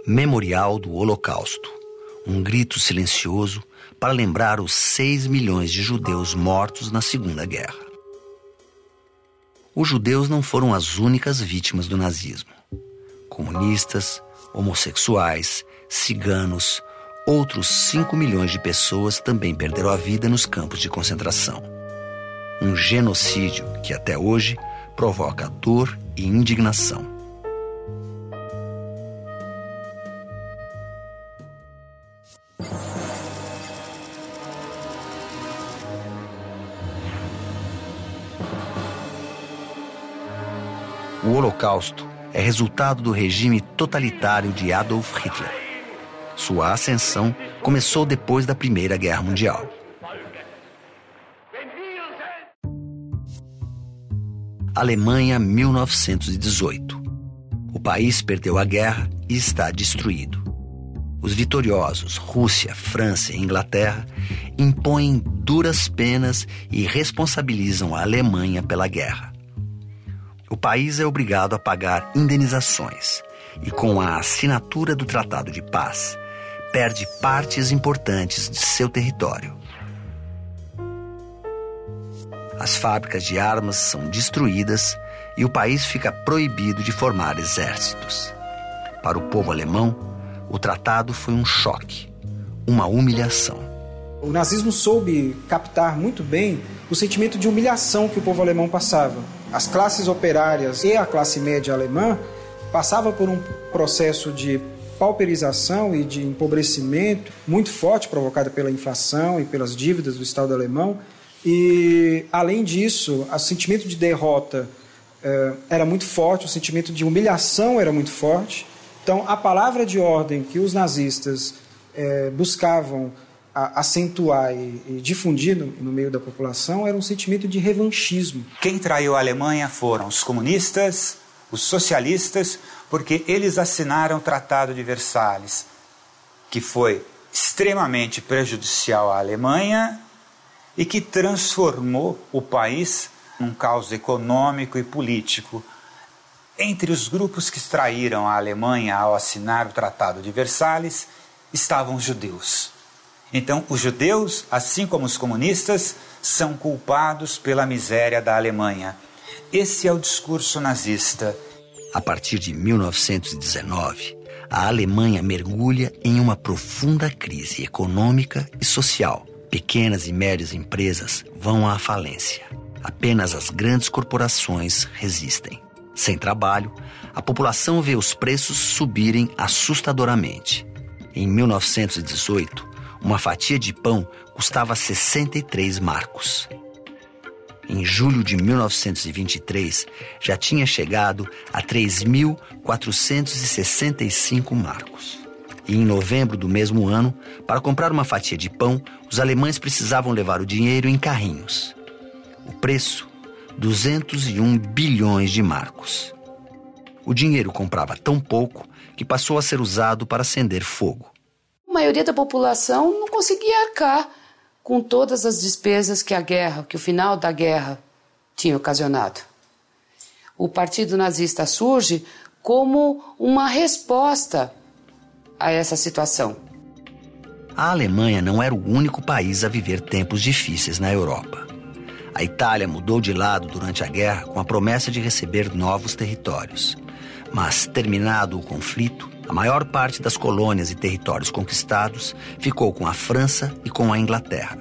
Memorial do Holocausto, um grito silencioso para lembrar os 6 milhões de judeus mortos na Segunda Guerra. Os judeus não foram as únicas vítimas do nazismo. Comunistas, homossexuais, ciganos, outros 5 milhões de pessoas também perderam a vida nos campos de concentração. Um genocídio que até hoje provoca dor e indignação. O Holocausto é resultado do regime totalitário de Adolf Hitler. Sua ascensão começou depois da Primeira Guerra Mundial. Alemanha, 1918. O país perdeu a guerra e está destruído. Os vitoriosos, Rússia, França e Inglaterra, impõem duras penas e responsabilizam a Alemanha pela guerra. O país é obrigado a pagar indenizações e, com a assinatura do Tratado de Paz, perde partes importantes de seu território. As fábricas de armas são destruídas e o país fica proibido de formar exércitos. Para o povo alemão, o tratado foi um choque, uma humilhação. O nazismo soube captar muito bem o sentimento de humilhação que o povo alemão passava. As classes operárias e a classe média alemã passavam por um processo de pauperização e de empobrecimento muito forte, provocado pela inflação e pelas dívidas do Estado alemão. E, além disso, o sentimento de derrota era muito forte, o sentimento de humilhação era muito forte. Então, a palavra de ordem que os nazistas buscavam acentuar e difundir no meio da população era um sentimento de revanchismo. Quem traiu a Alemanha foram os comunistas, os socialistas, porque eles assinaram o Tratado de Versalhes, que foi extremamente prejudicial à Alemanha e que transformou o país num caos econômico e político. Entre os grupos que traíram a Alemanha ao assinar o Tratado de Versalhes estavam os judeus. Então, os judeus, assim como os comunistas, são culpados pela miséria da Alemanha. Esse é o discurso nazista. A partir de 1919, a Alemanha mergulha em uma profunda crise econômica e social. Pequenas e médias empresas vão à falência. Apenas as grandes corporações resistem. Sem trabalho, a população vê os preços subirem assustadoramente. Em 1918, uma fatia de pão custava 63 marcos. Em julho de 1923, já tinha chegado a 3.465 marcos. E em novembro do mesmo ano, para comprar uma fatia de pão, os alemães precisavam levar o dinheiro em carrinhos. O preço, 201 bilhões de marcos. O dinheiro comprava tão pouco que passou a ser usado para acender fogo. A maioria da população não conseguia arcar com todas as despesas que o final da guerra tinha ocasionado. O Partido Nazista surge como uma resposta a essa situação. A Alemanha não era o único país a viver tempos difíceis na Europa. A Itália mudou de lado durante a guerra com a promessa de receber novos territórios. Mas, terminado o conflito, a maior parte das colônias e territórios conquistados ficou com a França e com a Inglaterra.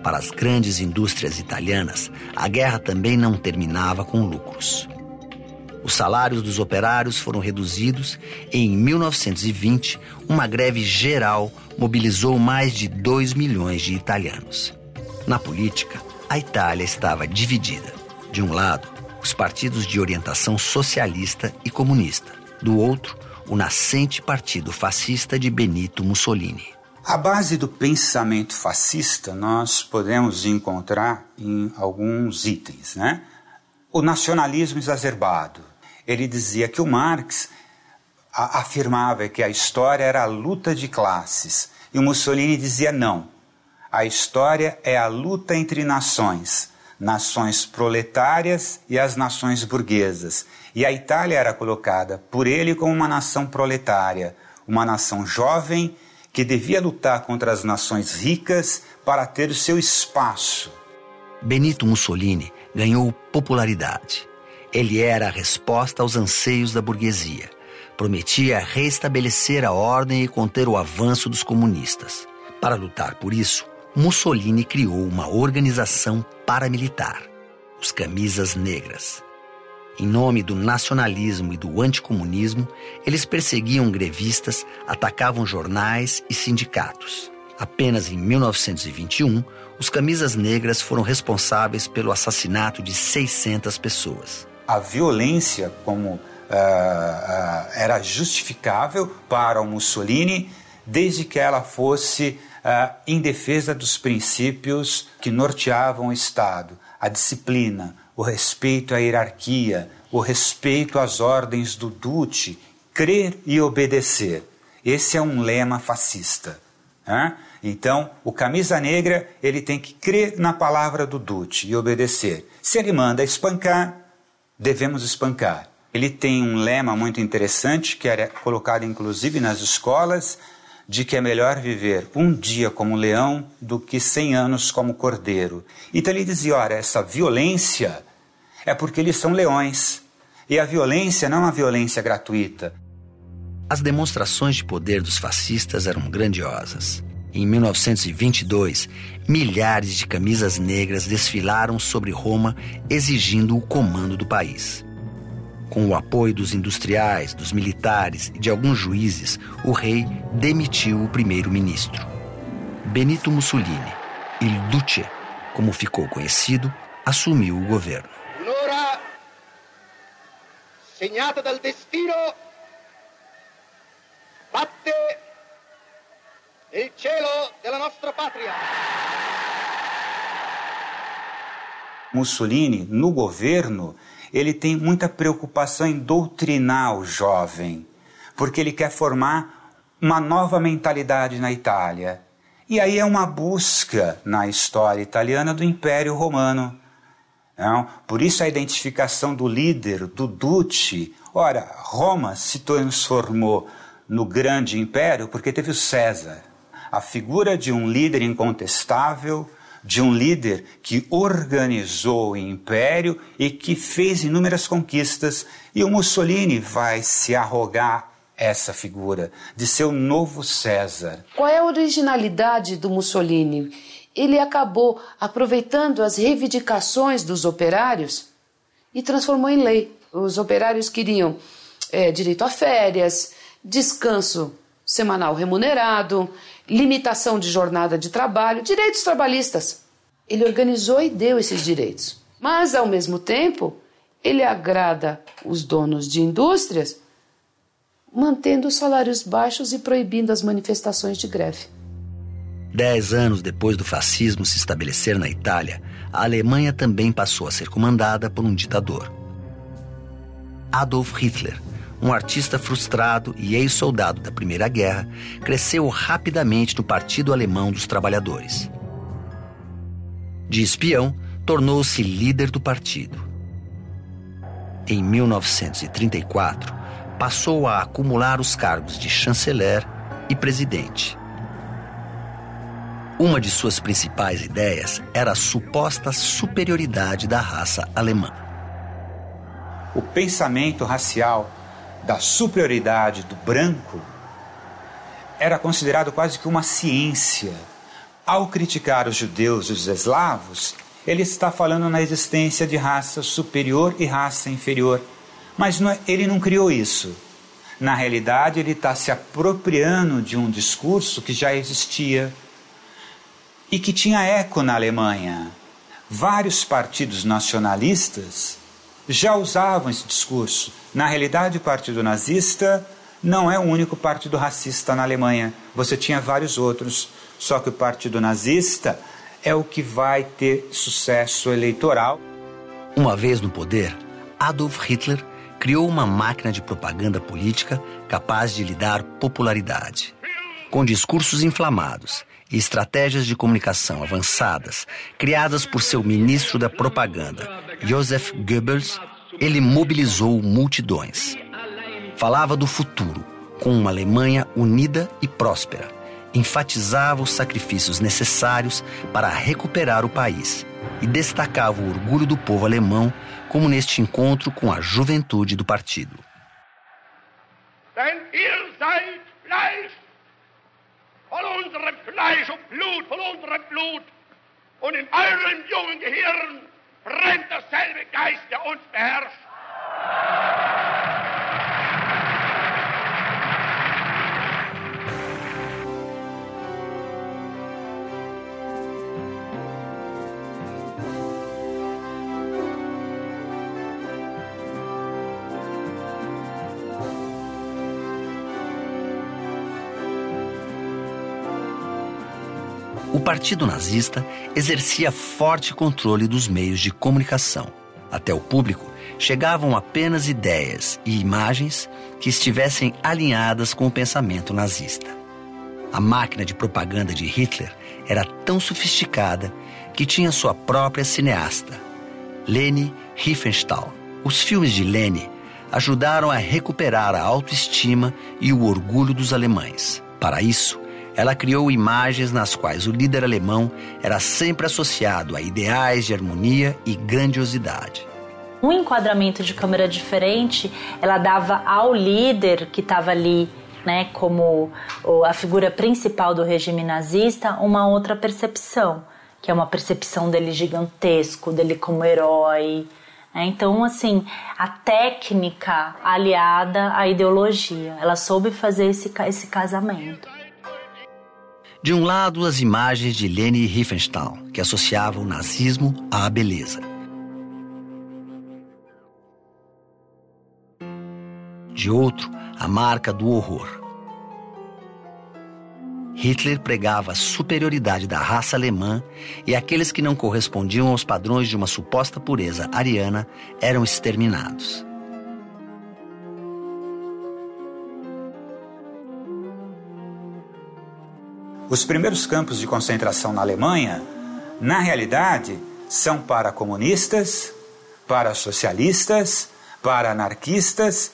Para as grandes indústrias italianas, a guerra também não terminava com lucros. Os salários dos operários foram reduzidos e, em 1920, uma greve geral mobilizou mais de 2 milhões de italianos. Na política, a Itália estava dividida. De um lado, os partidos de orientação socialista e comunista. Do outro, o nascente partido fascista de Benito Mussolini. A base do pensamento fascista nós podemos encontrar em alguns itens, né? O nacionalismo exacerbado. Ele dizia que o Marx afirmava que a história era a luta de classes. E o Mussolini dizia não. A história é a luta entre nações proletárias e as nações burguesas. E a Itália era colocada por ele como uma nação proletária, uma nação jovem que devia lutar contra as nações ricas para ter o seu espaço. Benito Mussolini ganhou popularidade. Ele era a resposta aos anseios da burguesia. Prometia restabelecer a ordem e conter o avanço dos comunistas. Para lutar por isso, Mussolini criou uma organização paramilitar, os Camisas Negras. Em nome do nacionalismo e do anticomunismo, eles perseguiam grevistas, atacavam jornais e sindicatos. Apenas em 1921, os Camisas Negras foram responsáveis pelo assassinato de 600 pessoas. A violência, como era justificável para o Mussolini, desde que ela fosse em defesa dos princípios que norteavam o Estado, a disciplina, o respeito à hierarquia, o respeito às ordens do Duce, crer e obedecer. Esse é um lema fascista. Então, o camisa negra, ele tem que crer na palavra do Duce e obedecer. Se ele manda espancar, devemos espancar. Ele tem um lema muito interessante, que era colocado inclusive nas escolas, de que é melhor viver um dia como leão do que 100 anos como cordeiro. Então ele dizia, olha, essa violência é porque eles são leões. E a violência não é uma violência gratuita. As demonstrações de poder dos fascistas eram grandiosas. Em 1922, milhares de camisas negras desfilaram sobre Roma exigindo o comando do país. Com o apoio dos industriais, dos militares e de alguns juízes, o rei demitiu o primeiro-ministro. Benito Mussolini, il Duce, como ficou conhecido, assumiu o governo. Un'ora segnata dal destino batte il cielo della nostra pátria. Mussolini, no governo, ele tem muita preocupação em doutrinar o jovem, porque ele quer formar uma nova mentalidade na Itália. E aí é uma busca na história italiana do Império Romano. Não? Por isso a identificação do líder, do Duce. Ora, Roma se transformou no grande império porque teve o César. A figura de um líder incontestável, de um líder que organizou o império e que fez inúmeras conquistas. E o Mussolini vai se arrogar essa figura de ser o novo César. Qual é a originalidade do Mussolini? Ele acabou aproveitando as reivindicações dos operários e transformou em lei. Os operários queriam direito a férias, descanso semanal remunerado, limitação de jornada de trabalho, direitos trabalhistas. Ele organizou e deu esses direitos. Mas, ao mesmo tempo, ele agrada os donos de indústrias, mantendo os salários baixos e proibindo as manifestações de greve. 10 anos depois do fascismo se estabelecer na Itália, a Alemanha também passou a ser comandada por um ditador. Adolf Hitler, um artista frustrado e ex-soldado da Primeira Guerra, cresceu rapidamente no Partido Alemão dos Trabalhadores. De espião, tornou-se líder do partido. Em 1934, passou a acumular os cargos de chanceler e presidente. Uma de suas principais ideias era a suposta superioridade da raça alemã. O pensamento racial da superioridade do branco era considerado quase que uma ciência. Ao criticar os judeus e os eslavos, ele está falando na existência de raça superior e raça inferior. Mas ele não criou isso. Na realidade, ele está se apropriando de um discurso que já existia e que tinha eco na Alemanha. Vários partidos nacionalistas já usavam esse discurso. Na realidade, o Partido Nazista não é o único partido racista na Alemanha. Você tinha vários outros, só que o Partido Nazista é o que vai ter sucesso eleitoral. Uma vez no poder, Adolf Hitler criou uma máquina de propaganda política capaz de lhe dar popularidade. Com discursos inflamados e estratégias de comunicação avançadas, criadas por seu ministro da propaganda, Joseph Goebbels, Ele mobilizou multidões. Falava do futuro, com uma Alemanha unida e próspera. Enfatizava os sacrifícios necessários para recuperar o país e destacava o orgulho do povo alemão, como neste encontro com a juventude do partido. Denn ihr seid Fleisch, von unserem Fleisch und Blut, von unserem Blut. Und in eurem jungen Gehirn brennt derselbe Geist, der uns beherrscht. O partido nazista exercia forte controle dos meios de comunicação. Até o público chegavam apenas ideias e imagens que estivessem alinhadas com o pensamento nazista. A máquina de propaganda de Hitler era tão sofisticada que tinha sua própria cineasta, Leni Riefenstahl. Os filmes de Leni ajudaram a recuperar a autoestima e o orgulho dos alemães. Para isso, ela criou imagens nas quais o líder alemão era sempre associado a ideais de harmonia e grandiosidade. Um enquadramento de câmera diferente, ela dava ao líder que estava ali, né, como a figura principal do regime nazista, uma outra percepção, que é uma percepção dele gigantesco, dele como herói. Então, assim, a técnica aliada à ideologia, ela soube fazer esse casamento. De um lado, as imagens de Leni Riefenstahl, que associavam o nazismo à beleza. De outro, a marca do horror. Hitler pregava a superioridade da raça alemã e aqueles que não correspondiam aos padrões de uma suposta pureza ariana eram exterminados. Os primeiros campos de concentração na Alemanha, na realidade, são para comunistas, para socialistas, para anarquistas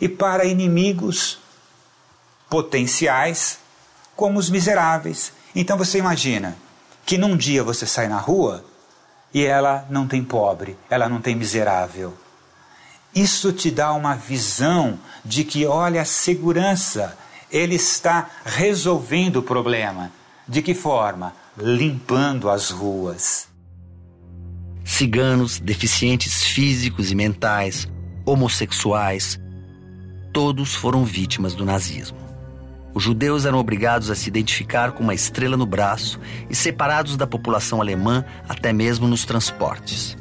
e para inimigos potenciais, como os miseráveis. Então você imagina que num dia você sai na rua e ela não tem pobre, ela não tem miserável. Isso te dá uma visão de que, olha, a segurança, ele está resolvendo o problema. De que forma? Limpando as ruas. Ciganos, deficientes físicos e mentais, homossexuais, todos foram vítimas do nazismo. Os judeus eram obrigados a se identificar com uma estrela no braço e separados da população alemã até mesmo nos transportes.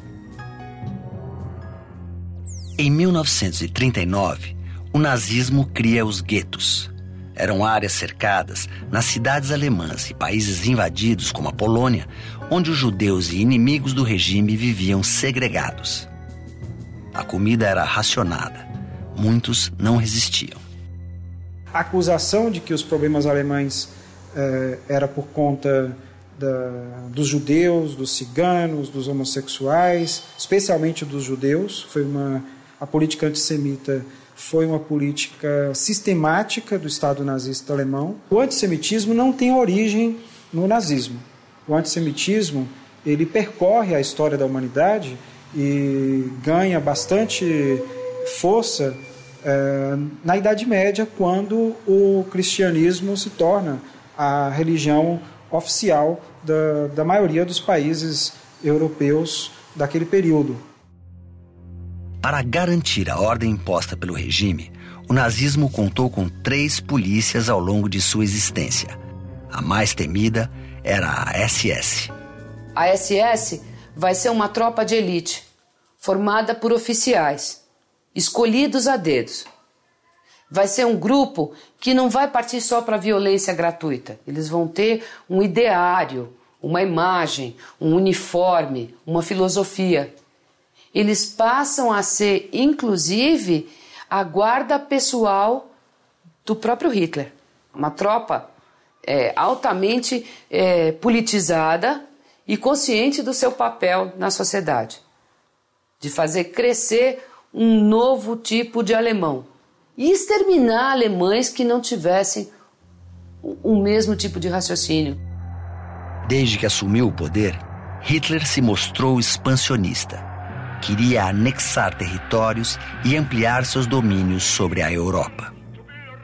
Em 1939, o nazismo cria os guetos. Eram áreas cercadas nas cidades alemãs e países invadidos, como a Polônia, onde os judeus e inimigos do regime viviam segregados. A comida era racionada. Muitos não resistiam. A acusação de que os problemas alemães era por conta dos judeus, dos ciganos, dos homossexuais, especialmente dos judeus, a política antissemita foi uma política sistemática do Estado nazista alemão. O antissemitismo não tem origem no nazismo. O antissemitismo, ele percorre a história da humanidade e ganha bastante força na Idade Média, quando o cristianismo se torna a religião oficial da maioria dos países europeus daquele período. Para garantir a ordem imposta pelo regime, o nazismo contou com 3 polícias ao longo de sua existência. A mais temida era a SS. A SS vai ser uma tropa de elite, formada por oficiais, escolhidos a dedos. Vai ser um grupo que não vai partir só para a violência gratuita. Eles vão ter um ideário, uma imagem, um uniforme, uma filosofia. Eles passam a ser, inclusive, a guarda pessoal do próprio Hitler. Uma tropa altamente politizada e consciente do seu papel na sociedade. De fazer crescer um novo tipo de alemão e exterminar alemães que não tivessem o mesmo tipo de raciocínio. Desde que assumiu o poder, Hitler se mostrou expansionista. Queria anexar territórios e ampliar seus domínios sobre a Europa.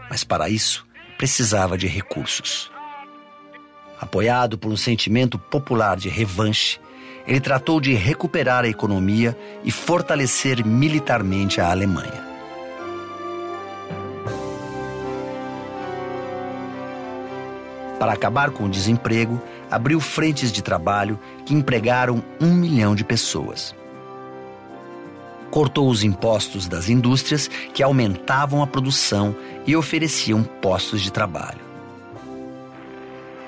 Mas para isso, precisava de recursos. Apoiado por um sentimento popular de revanche, ele tratou de recuperar a economia e fortalecer militarmente a Alemanha. Para acabar com o desemprego, abriu frentes de trabalho que empregaram 1 milhão de pessoas. Cortou os impostos das indústrias que aumentavam a produção e ofereciam postos de trabalho.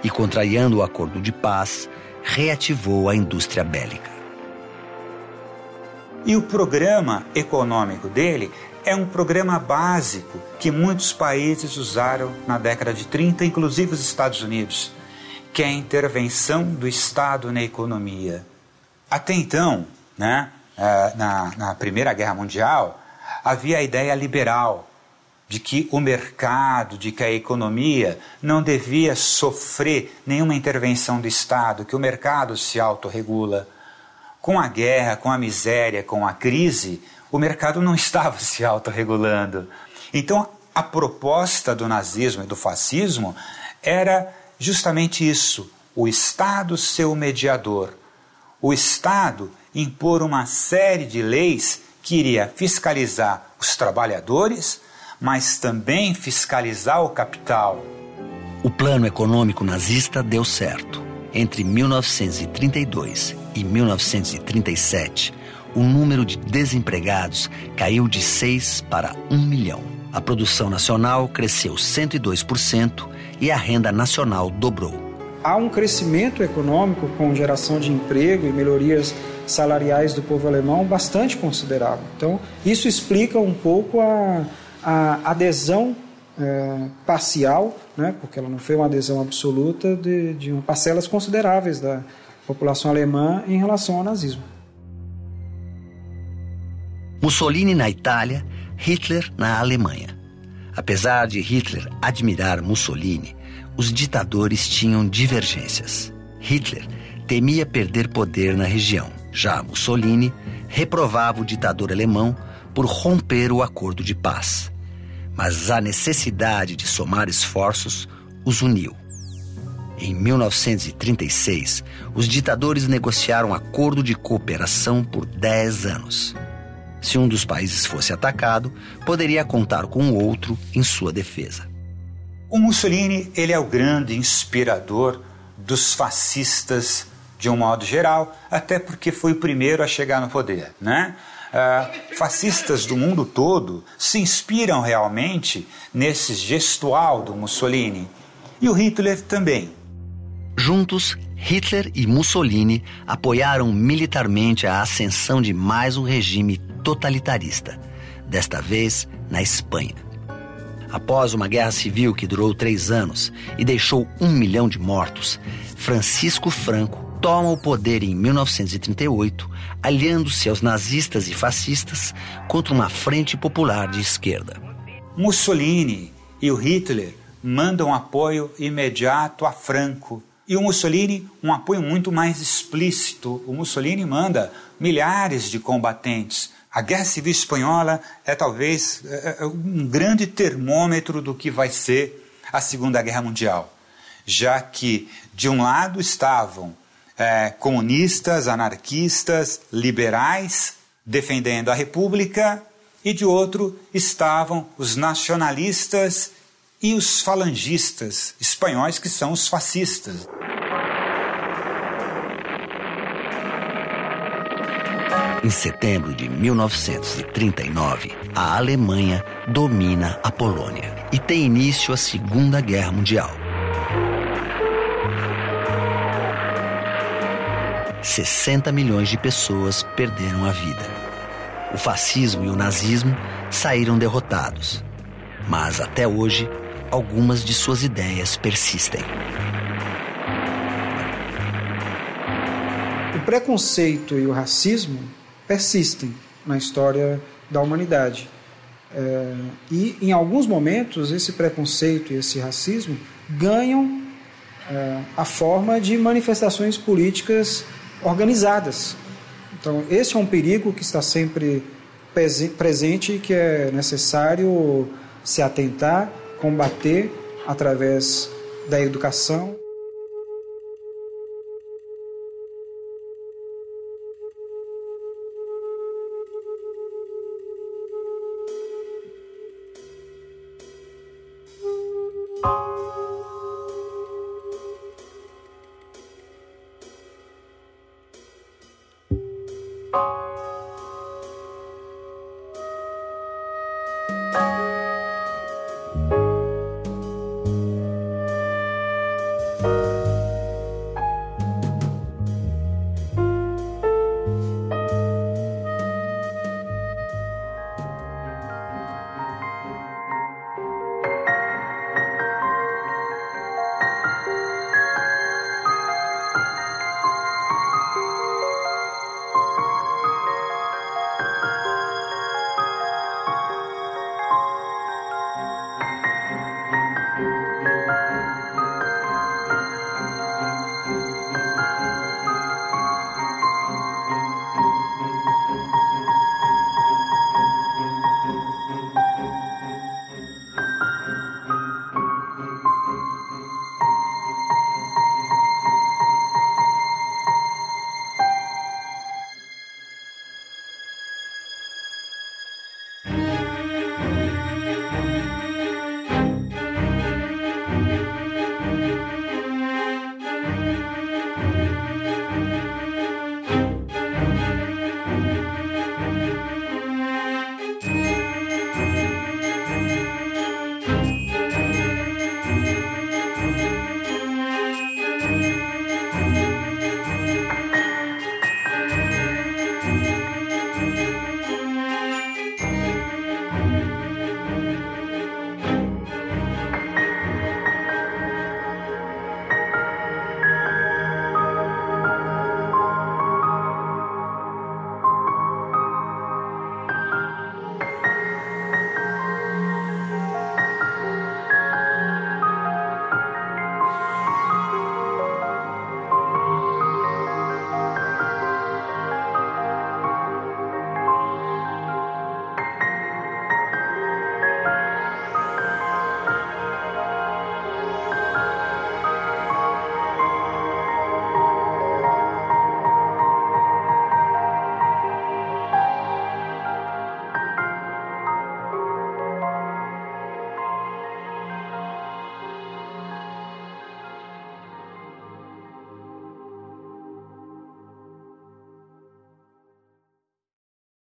E, contrariando o acordo de paz, reativou a indústria bélica. E o programa econômico dele é um programa básico que muitos países usaram na década de 30, inclusive os Estados Unidos, que é a intervenção do Estado na economia. Até então, na Primeira Guerra Mundial, havia a ideia liberal de que o mercado, de que a economia não devia sofrer nenhuma intervenção do Estado, que o mercado se autorregula. Com a guerra, com a miséria, com a crise, o mercado não estava se autorregulando. Então, a proposta do nazismo e do fascismo era justamente isso: o Estado ser o mediador, o Estado impor uma série de leis que iria fiscalizar os trabalhadores, mas também fiscalizar o capital. O plano econômico nazista deu certo. Entre 1932 e 1937, o número de desempregados caiu de 6 para 1 milhão. A produção nacional cresceu 102% e a renda nacional dobrou. Há um crescimento econômico com geração de emprego e melhorias salariais do povo alemão bastante considerável. Então, isso explica um pouco a adesão parcial, porque ela não foi uma adesão absoluta de parcelas consideráveis da população alemã em relação ao nazismo. Mussolini na Itália, Hitler na Alemanha. Apesar de Hitler admirar Mussolini, os ditadores tinham divergências. Hitler temia perder poder na região. Já Mussolini reprovava o ditador alemão por romper o acordo de paz. Mas a necessidade de somar esforços os uniu. Em 1936, os ditadores negociaram um acordo de cooperação por 10 anos. Se um dos países fosse atacado, poderia contar com o outro em sua defesa. O Mussolini, ele é o grande inspirador dos fascistas de um modo geral, até porque foi o primeiro a chegar no poder, fascistas do mundo todo se inspiram realmente nesse gestual do Mussolini. E o Hitler também. Juntos, Hitler e Mussolini apoiaram militarmente a ascensão de mais um regime totalitarista, desta vez na Espanha. Após uma guerra civil que durou 3 anos e deixou 1 milhão de mortos, Francisco Franco toma o poder em 1938, aliando-se aos nazistas e fascistas contra uma frente popular de esquerda. Mussolini e o Hitler mandam apoio imediato a Franco. E o Mussolini, um apoio muito mais explícito. O Mussolini manda milhares de combatentes. A Guerra Civil Espanhola é talvez um grande termômetro do que vai ser a Segunda Guerra Mundial, já que de um lado estavam comunistas, anarquistas, liberais, defendendo a República, e de outro estavam os nacionalistas e os falangistas espanhóis, que são os fascistas. Em setembro de 1939, a Alemanha domina a Polônia e tem início a Segunda Guerra Mundial. 60 milhões de pessoas perderam a vida. O fascismo e o nazismo saíram derrotados, mas até hoje, algumas de suas ideias persistem. O preconceito e o racismo persistem na história da humanidade. E, em alguns momentos, esse preconceito e esse racismo ganham a forma de manifestações políticas organizadas. Então, esse é um perigo que está sempre presente e que é necessário se atentar, combater através da educação.